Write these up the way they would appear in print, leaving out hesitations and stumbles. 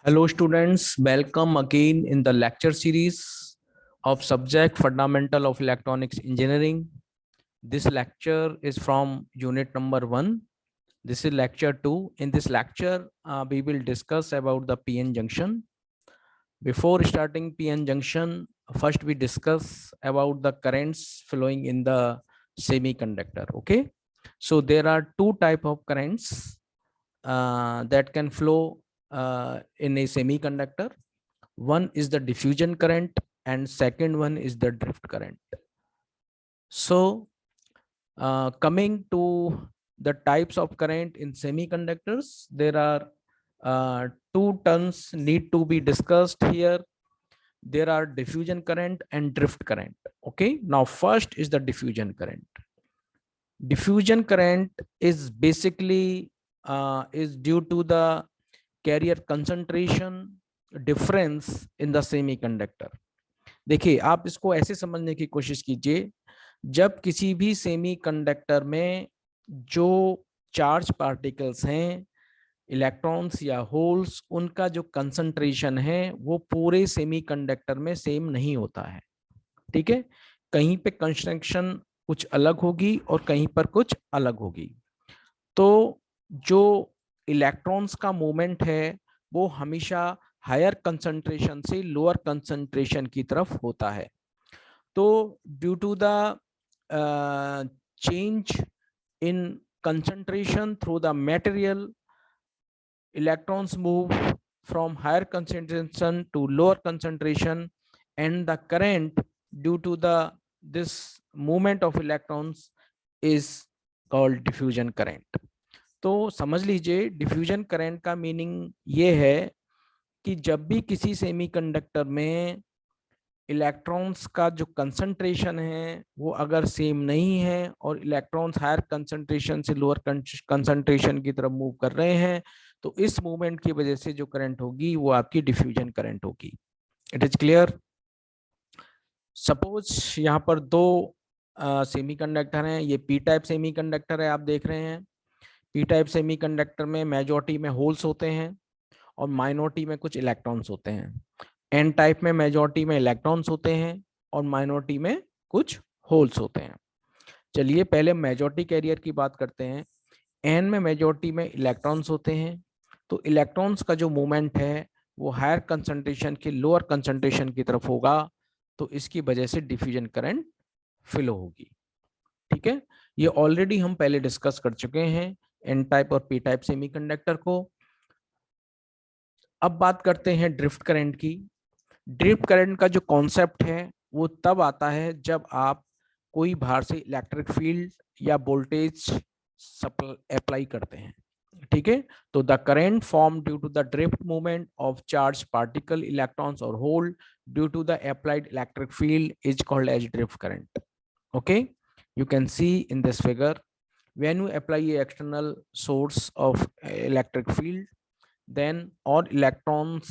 Hello students, welcome again in the lecture series of subject Fundamental of Electronics Engineering. This lecture is from unit number 1. This is lecture 2. In this lecture, we will discuss about the PN junction. Before starting PN junction, first we discuss about the currents flowing in the semiconductor. Okay, so there are two type of currents that can flow in a semiconductor. One is the diffusion current and second one is the drift current. So coming to the types of current in semiconductors, there are two terms need to be discussed here. There are diffusion current and drift current. Okay, now first is the diffusion current. Diffusion current is basically is due to the carrier concentration difference in the semiconductor. देखिए, आप इसको ऐसे समझने की कोशिश कीजिए, जब किसी भी सेमीकंडक्टर में जो चार्ज पार्टिकल्स हैं, इलेक्ट्रॉन्स या होल्स, उनका जो कंसंट्रेशन है वो पूरे सेमीकंडक्टर में सेम नहीं होता है। ठीक है, कहीं पे कंस्ट्रक्शन कुछ अलग होगी और कहीं पर कुछ अलग होगी। तो जो इलेक्ट्रॉन्स का मूवमेंट है वो हमेशा हायर कंसंट्रेशन से लोअर कंसंट्रेशन की तरफ होता है। तो due to the change in concentration through the material, electrons move from higher concentration to lower concentration, and the current due to the this movement of electrons is called diffusion current. तो समझ लीजिए, diffusion current का meaning ये है कि जब भी किसी सेमीकंडक्टर में इलेक्ट्रॉन्स का जो कंसंट्रेशन है वो अगर सेम नहीं है और इलेक्ट्रॉन्स हायर कंसंट्रेशन से लोअर कंसंट्रेशन की तरफ मूव कर रहे हैं, तो इस मूवमेंट की वजह से जो करंट होगी वो आपकी डिफ्यूजन करंट होगी। It is clear? सपोज यहाँ पर दो सेमीकंडक्टर हैं, ये पी टाइप सेमीकंडक्टर है, आप देख रहे हैं। पी टाइप सेमीकंडक्टर में मेजॉरिटी में होल्स होते हैं और माइनॉरिटी में कुछ इलेक्ट्रॉन्स होते हैं। एन टाइप में मेजॉरिटी में इलेक्ट्रॉन्स होते हैं और माइनॉरिटी में कुछ होल्स होते हैं। चलिए पहले मेजॉरिटी कैरियर की बात करते हैं। एन में मेजॉरिटी में इलेक्ट्रॉन्स होते हैं, तो इलेक्ट्रॉन्स का जो मूवमेंट है वो हायर कंसंट्रेशन के लोअर कंसंट्रेशन की तरफ होगा, तो इसकी वजह से डिफ्यूजन करंट फ्लो होगी। ठीक है, ये ऑलरेडी हम पहले डिस्कस कर चुके हैं एन टाइप और पी टाइप सेमीकंडक्टर को। अब बात करते हैं ड्रिफ्ट करंट की। ड्रिफ्ट करंट का जो कॉन्सेप्ट है वो तब आता है जब आप कोई बाहर से इलेक्ट्रिक फील्ड या वोल्टेज अप्लाई करते हैं। ठीक है, तो the current form due to the drift movement of charge particle, electrons और hole due to the applied electric field is called as drift current. Okay, you can see in this figure, when you apply a external source of electric field, then all electrons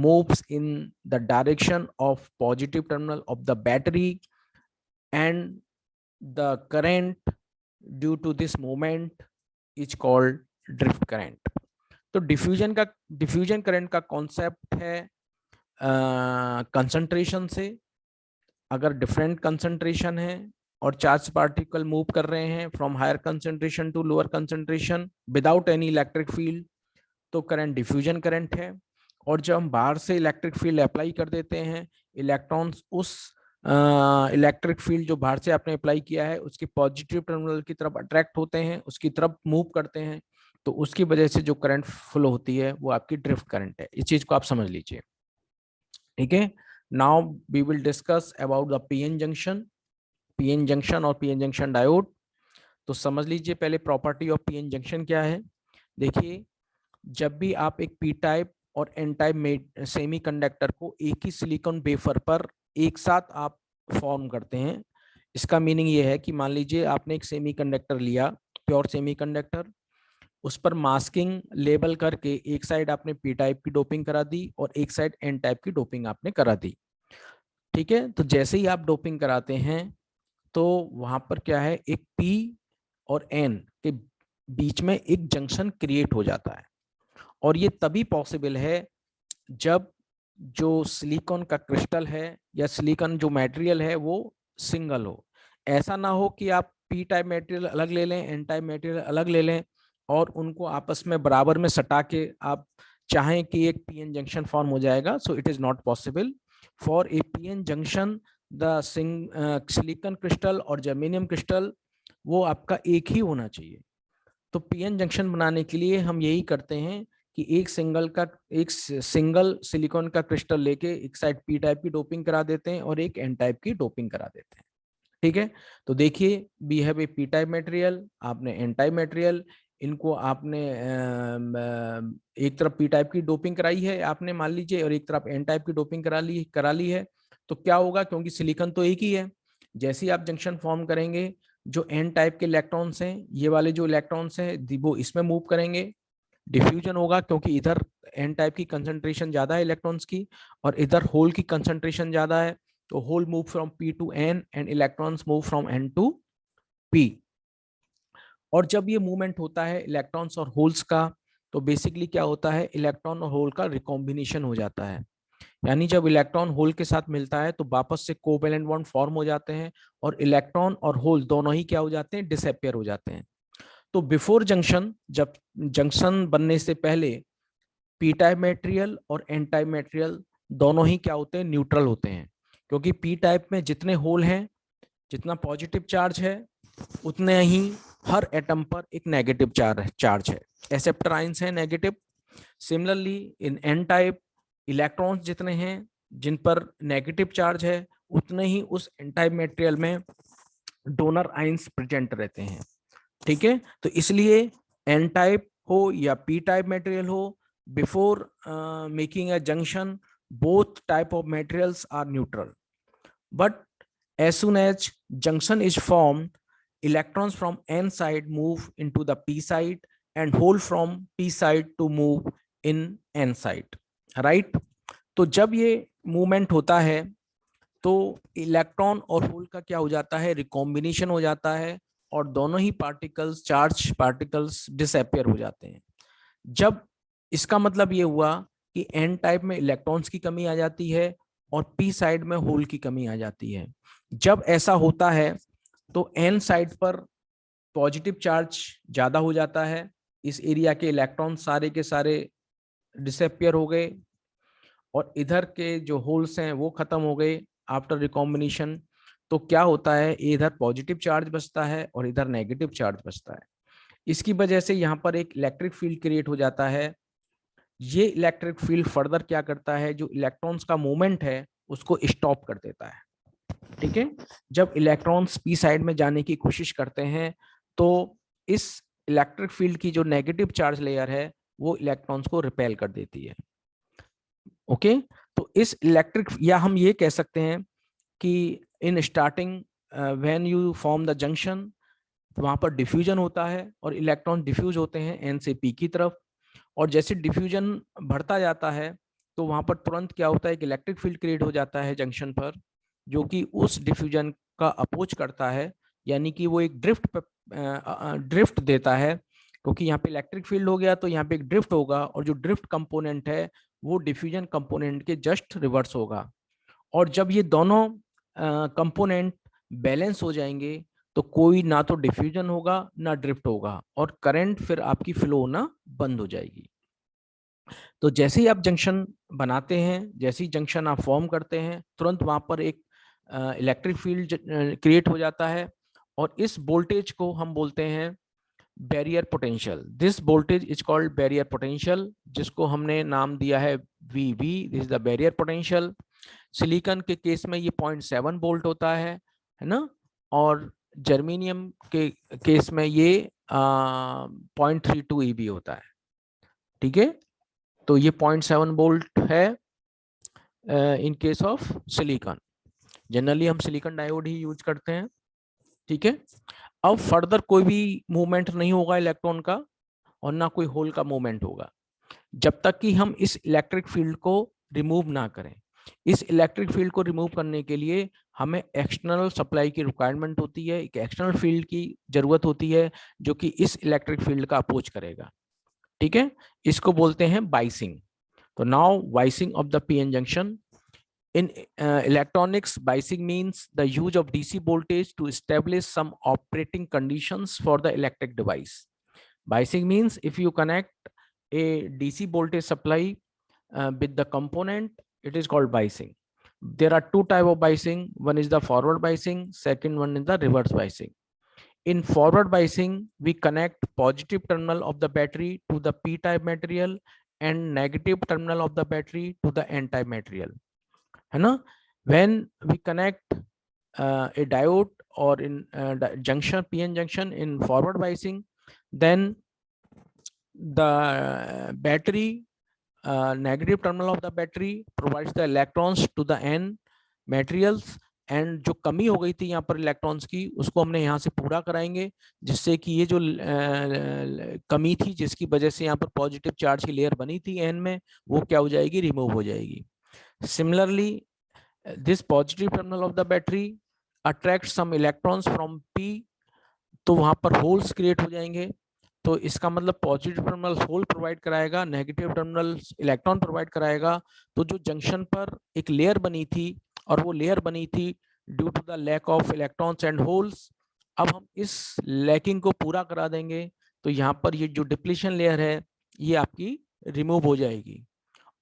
moves in the direction of positive terminal of the battery, and the current due to this movement is called drift current. तो diffusion current का concept है concentration से। अगर different concentration है और charge particle move कर रहे हैं from higher concentration to lower concentration without any electric field, तो करंट डिफ्यूजन करंट है। और जब हम बाहर से इलेक्ट्रिक फील्ड अप्लाई कर देते हैं, इलेक्ट्रॉन्स उस इलेक्ट्रिक फील्ड जो बाहर से आपने अप्लाई किया है उसकी पॉजिटिव टर्मिनल की तरफ अट्रैक्ट होते हैं, उसकी तरफ मूव करते हैं, तो उसकी वजह से जो करंट फ्लो होती है वो आपकी ड्रिफ्ट करंट है। इस चीज को आप समझ लीजिए। ठीक है, now we will discuss about the PN junction, PN junction और पीएन जंक्शन डायोड। तो समझ लीजिए पहले प्रॉपर्टी ऑफ पीएन जंक्शन क्या है। देखिए, जब भी आप एक पी टाइप और एन टाइप सेमीकंडक्टर को एक ही सिलिकॉन वेफर पर एक साथ आप फॉर्म करते हैं, इसका मीनिंग ये है कि मान लीजिए आपने एक सेमीकंडक्टर लिया, प्योर सेमीकंडक्टर, उस पर मास्किंग लेबल करके एक साइड आपने पी टाइप की डोपिंग करा दी और एक साइड एन टाइप की डोपिंग आपने करा दी। ठीक है, तो जैसे ही आप डोपिंग कराते हैं तो वहां पर क्या है, एक पी और एन के बीच में एक जंक्शन क्रिएट हो जाता है, और ये तभी पॉसिबल है जब जो सिलिकॉन का क्रिस्टल है या सिलिकॉन जो मटेरियल है वो सिंगल हो। ऐसा ना हो कि आप पी टाइप मटेरियल अलग ले लें, एन टाइप मटेरियल अलग ले लें और उनको आपस में बराबर में सटा के आप चाहें कि एक पीएन जंक्शन फॉर्म हो जाएगा। So it is not possible for a PN junction. The silicon crystal और जर्मेनियम क्रिस्टल वो आपका एक ही होना चाहिए। तो पीएन जंक्शन बनाने के लिए हम यही करते हैं कि एक सिंगल सिलिकॉन का क्रिस्टल लेके एक साइड पी टाइप की डोपिंग करा देते हैं और एक एन टाइप की डोपिंग करा देते हैं। ठीक है, तो देखिए we have a P type material, आपने एन टाइप मटेरियल, इनको आपने एक तरफ पी टाइप की डोपिंग कराई है आपने मान लीजिए और एक तरफ एन टाइप की डोपिंग करा ली है। तो क्या होगा, क्योंकि सिलिकॉन तो एक ही है, जैसे ही आप जंक्शन फॉर्म करेंगे जो एन टाइप के इलेक्ट्रॉन्स हैं, ये वाले जो इलेक्ट्रॉन्स हैं वो इसमें मूव करेंगे, डिफ्यूजन होगा क्योंकि इधर एन टाइप की कंसंट्रेशन ज्यादा है इलेक्ट्रॉन्स की और इधर होल की कंसंट्रेशन ज्यादा है। तो hole move from P to N and electrons move from N to P. और जब ये मूवमेंट होता है इलेक्ट्रॉन्स और होल्स का, तो बेसिकली क्या होता है, इलेक्ट्रॉन और होल का रिकॉम्बिनेशन हो जाता है। यानी जब इलेक्ट्रॉन होल के साथ मिलता है तो वापस से कोवेलेंट बॉन्ड फॉर्म हो जाते हैं और इलेक्ट्रॉन और होल दोनों ही क्या हो जाते हैं, डिसअपियर हो जाते हैं। तो बिफोर जंक्शन, जब जंक्शन बनने से पहले पी टाइप मटेरियल और एन टाइप मटेरियल दोनों ही क्या होते हैं, न्यूट्रल होते हैं। क्योंकि पी टाइप में जितने होल हैं, जितना पॉजिटिव चार्ज है उतने ही हर एटम पर एक नेगेटिव चार्ज है, एक्सेप्टर आयंस है negative. Similarly in an type electrons जितने हैं जिन पर नेगेटिव चार्ज है उतने ही उस एन टाइप मटेरियल में डोनर आयंस प्रेजेंट रहते हैं। ठीक है, तो इसलिए एन टाइप हो या पी टाइप मटेरियल हो, before making a junction both type of materials are neutral, but as soon as junction is formed, electrons from n side move into the p side and hole from p side to move in n side, right? तो जब ये movement होता है तो electron और whole का क्या हो जाता है, रिकॉम्बिनेशन हो जाता है और दोनों ही पार्टिकल्स, चार्ज पार्टिकल्स डिसअपियर हो जाते हैं। जब इसका मतलब ये हुआ कि एन टाइप में इलेक्ट्रॉन्स की कमी आ जाती है और पी साइड में होल की कमी आ जाती है। जब ऐसा होता है तो एन साइड पर पॉजिटिव चार्ज ज्यादा हो जाता है, इस एरिया के इलेक्ट्रॉन सारे के सारे डिसअपियर हो गए और इधर के जो होल्स हैं वो खत्म हो गए आफ्टर रिकॉम्बिनेशन। तो क्या होता है, इधर पॉजिटिव चार्ज बचता है और इधर नेगेटिव चार्ज बचता है। इसकी वजह से यहाँ पर एक इलेक्ट्रिक फील्ड क्रिएट हो जाता है। ये इलेक्ट्रिक फील्ड फर्दर क्या करता है, जो इलेक्ट्रॉन्स का मूवमेंट है उसको स्टॉप कर देता है। ठीक है, जब इलेक्ट्रॉन्स पी साइड में जाने की कोशिश करते हैं तो इस इलेक्ट्रिक फील्ड की जो नेगेटिव चार्ज लेयर है वो इलेक्ट्रॉन्स को रिपेल कर देती है। ओके, तो इस इलेक्ट्रिक, या हम ये कह सकते हैं कि in starting when you form the junction, वहां पर डिफ्यूजन होता है और इलेक्ट्रॉन डिफ्यूज होते हैं एन से पी की तरफ। और जैसे डिफ्यूजन बढ़ता जाता है तो वहां पर तुरंत क्या होता है कि इलेक्ट्रिक फील्ड क्रिएट हो जाता है जंक्शन पर, जो कि उस डिफ्यूजन का अपोज करता है, यानी कि वो एक ड्रिफ्ट देता है। क्योंकि यहाँ पे इलेक्ट्रिक फील्ड हो गया तो यहाँ पे एक ड्रिफ्ट होगा और जो ड्रिफ्ट कंपोनेंट है वो डिफ्यूजन कंपोनेंट के जस्ट रिवर्स होगा। और जब ये दोनों कंपोनेंट बैलेंस हो जाएंगे तो कोई ना तो डिफ्यूजन होगा ना ड्रिफ्ट होगा और करंट फिर आपकी फ्लो होना बंद हो जाएगी। तो जैसे ही आप जंक्शन बनाते हैं, जैसे ही जंक्शन आप फॉर्म करते हैं, तुरंत वहां पर एक इलेक्ट्रिक फील्ड क्रिएट हो जाता है और इस वोल्टेज को हम बोलते हैं barrier potential. This voltage is called barrier potential, जिसको हमने नाम दिया है V. This is the barrier potential. Silicon के केस में ये 0.7 वोल्ट होता है ना, और जर्मेनियम के केस में ये 0.32 EB होता है। ठीक है, तो ये 0.7 वोल्ट है in case of silicon. Generally हम सिलिकॉन डायोड ही यूज करते हैं। ठीक है, अब फर्दर कोई भी मूवमेंट नहीं होगा इलेक्ट्रॉन का और ना कोई होल का मूवमेंट होगा जब तक कि हम इस इलेक्ट्रिक फील्ड को रिमूव ना करें। इस इलेक्ट्रिक फील्ड को रिमूव करने के लिए हमें एक्सटर्नल सप्लाई की रिक्वायरमेंट होती है, एक एक्सटर्नल फील्ड की जरूरत होती है जो कि इस इलेक्ट्रिक फील्ड का अपोज करेगा। ठीक है, इसको बोलते हैं बाइसिंग। तो now biasing of the PN junction in electronics. Biasing means the use of DC voltage to establish some operating conditions for the electric device. Biasing means if you connect a DC voltage supply with the component, it is called biasing. There are two type of biasing. One is the forward biasing, second one is the reverse biasing. In forward biasing, we connect positive terminal of the battery to the p type material and negative terminal of the battery to the n type material, है ना. When we connect a diode or in junction pn junction in forward biasing, then the battery negative terminal of the battery provides the electrons to the n materials, and जो कमी हो गई थी यहाँ पर electrons की उसको हमने यहाँ से पूरा कराएंगे, जिससे कि ये जो कमी थी जिसकी वजह से यहाँ पर पॉजिटिव चार्ज की लेयर बनी थी एन में, वो क्या हो जाएगी, रिमूव हो जाएगी. Similarly this positive terminal of the battery attracts some electrons from p, तो वहां पर होल्स क्रिएट हो जाएंगे. तो इसका मतलब पॉजिटिव टर्मिनल होल प्रोवाइड कराएगा, नेगेटिव टर्मिनल इलेक्ट्रॉन प्रोवाइड कराएगा. तो जो जंक्शन पर एक लेयर बनी थी और वो लेयर बनी थी due to the lack of electrons and holes, अब हम इस लैकिंग को पूरा करा देंगे. तो यहाँ पर ये जो डिप्लीशन लेयर है ये आपकी रिमूव हो जाएगी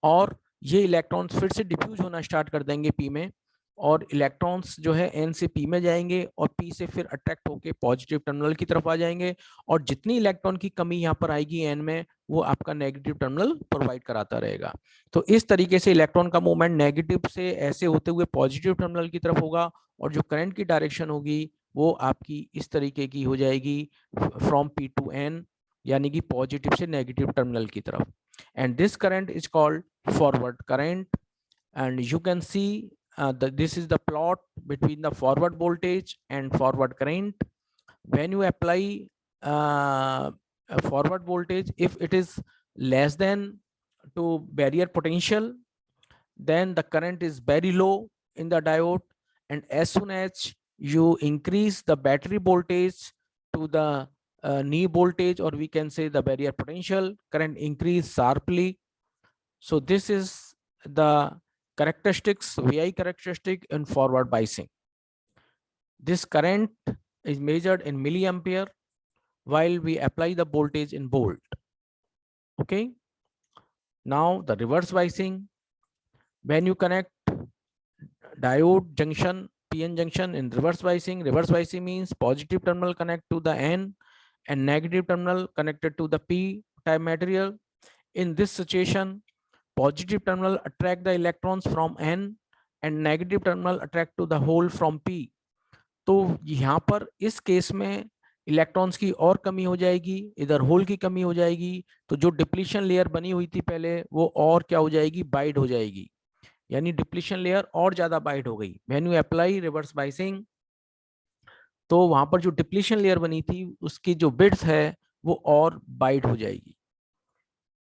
और ये इलेक्ट्रॉन्स फिर से डिफ्यूज होना स्टार्ट कर देंगे पी में, और इलेक्ट्रॉन्स जो है एन से पी में जाएंगे और पी से फिर अट्रैक्ट होके पॉजिटिव टर्मिनल की तरफ आ जाएंगे, और जितनी इलेक्ट्रॉन की कमी यहाँ पर आएगी एन में वो आपका नेगेटिव टर्मिनल प्रोवाइड कराता रहेगा. तो इस तरीके से इलेक्ट्रॉन का मूवमेंट नेगेटिव से ऐसे होते हुए पॉजिटिव टर्मिनल की तरफ होगा, और जो करंट की डायरेक्शन होगी वो आपकी इस तरीके की हो जाएगी फ्रॉम पी टू एन, यानी कि पॉजिटिव से नेगेटिव टर्मिनल की तरफ. And this current is called forward current, and you can see this is the plot between the forward voltage and forward current. When you apply a forward voltage, if it is less than to barrier potential, then the current is very low in the diode, and as soon as you increase the battery voltage to the knee voltage, or we can say the barrier potential, current increase sharply. So this is the characteristics, VI characteristic in forward biasing. This current is measured in milliampere while we apply the voltage in volt. Okay. Now the reverse biasing, when you connect diode junction PN junction in reverse biasing means positive terminal connect to the N and negative terminal connected to the P type material. In this situation, positive terminal attract the electrons from N and negative terminal attract to the hole from P. तो यहाँ पर इस case में electrons की और कमी हो जाएगी, इधर होल की कमी हो जाएगी, तो जो डिप्लीशन लेयर बनी हुई थी पहले वो और क्या हो जाएगी, बाइड हो जाएगी, यानी डिप्लीशन लेयर और ज्यादा बाइड हो गई. When you apply reverse biasing, तो वहां पर जो डिप्लीशन लेयर बनी थी उसकी जो विड्थ है वो और बाइड हो जाएगी,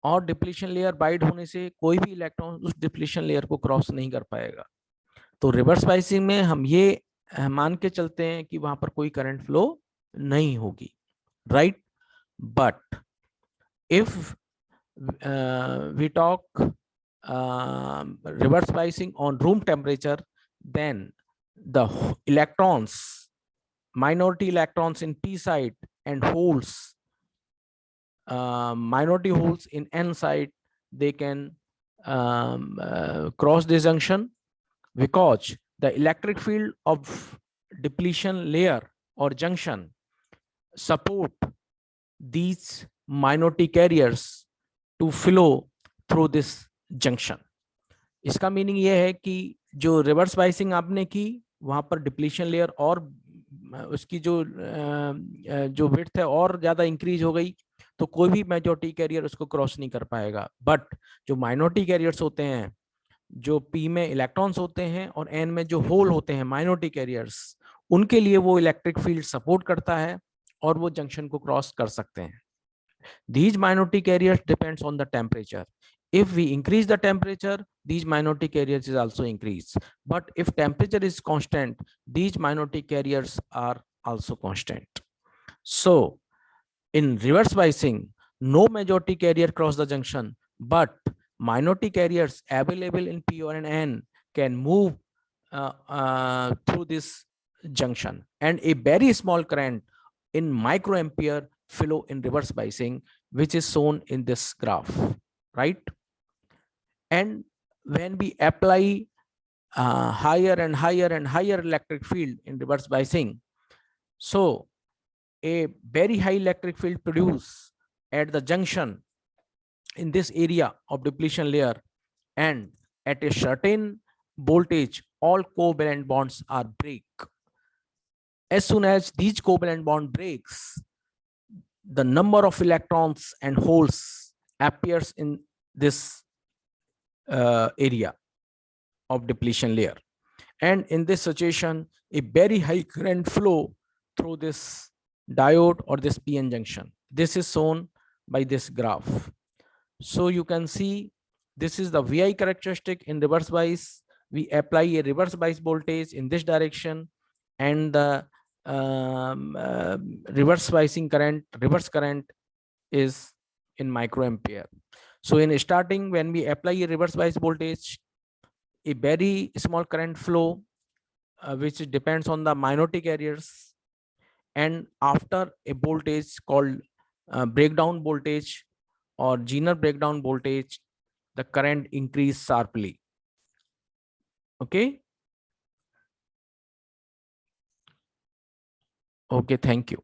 और डिप्लीशन लेयर बाइड होने से कोई भी इलेक्ट्रॉन उस डिप्लीशन लेयर को क्रॉस नहीं कर पाएगा. तो रिवर्स बाइसिंग में हम ये मान के चलते हैं कि वहां पर कोई करंट फ्लो नहीं होगी, right. But if we talk reverse biasing on room temperature, then the electrons, minority electrons in p side and holes, minority holes in n side, they can cross this junction, because the electric field of depletion layer or junction support these minority carriers to flow through this junction. इसका meaning ये है कि जो reverse biasing आपने की वहां पर depletion layer और उसकी जो विड्थ है और ज्यादा इंक्रीज हो गई, तो कोई भी मेजॉरिटी कैरियर उसको क्रॉस नहीं कर पाएगा. बट जो माइनॉरिटी कैरियर्स होते हैं, जो पी में इलेक्ट्रॉन्स होते हैं और एन में जो होल होते हैं माइनॉरिटी कैरियर्स, उनके लिए वो इलेक्ट्रिक फील्ड सपोर्ट करता है और वो जंक्शन को क्रॉस कर सकते हैं. These minority carriers depends on the temperature. If we increase the temperature, these minority carriers is also increased. But if temperature is constant, these minority carriers are also constant. So in reverse biasing, no majority carrier cross the junction, but minority carriers available in P or N can move through this junction, and a very small current in microampere flow in reverse biasing, which is shown in this graph, right? And when we apply higher and higher and higher electric field in reverse biasing, so a very high electric field produced at the junction in this area of depletion layer, and at a certain voltage all covalent bonds are break. As soon as these covalent bond breaks, the number of electrons and holes appears in this area of depletion layer, and in this situation a very high current flow through this diode or this PN junction. This is shown by this graph. So you can see this is the VI characteristic in reverse bias. We apply a reverse bias voltage in this direction, and the reverse biasing current, reverse current is in microampere. So in starting, when we apply a reverse bias voltage, a very small current flow, which depends on the minority carriers, and after a voltage called breakdown voltage or Zener breakdown voltage, the current increase sharply. Okay. Okay, thank you.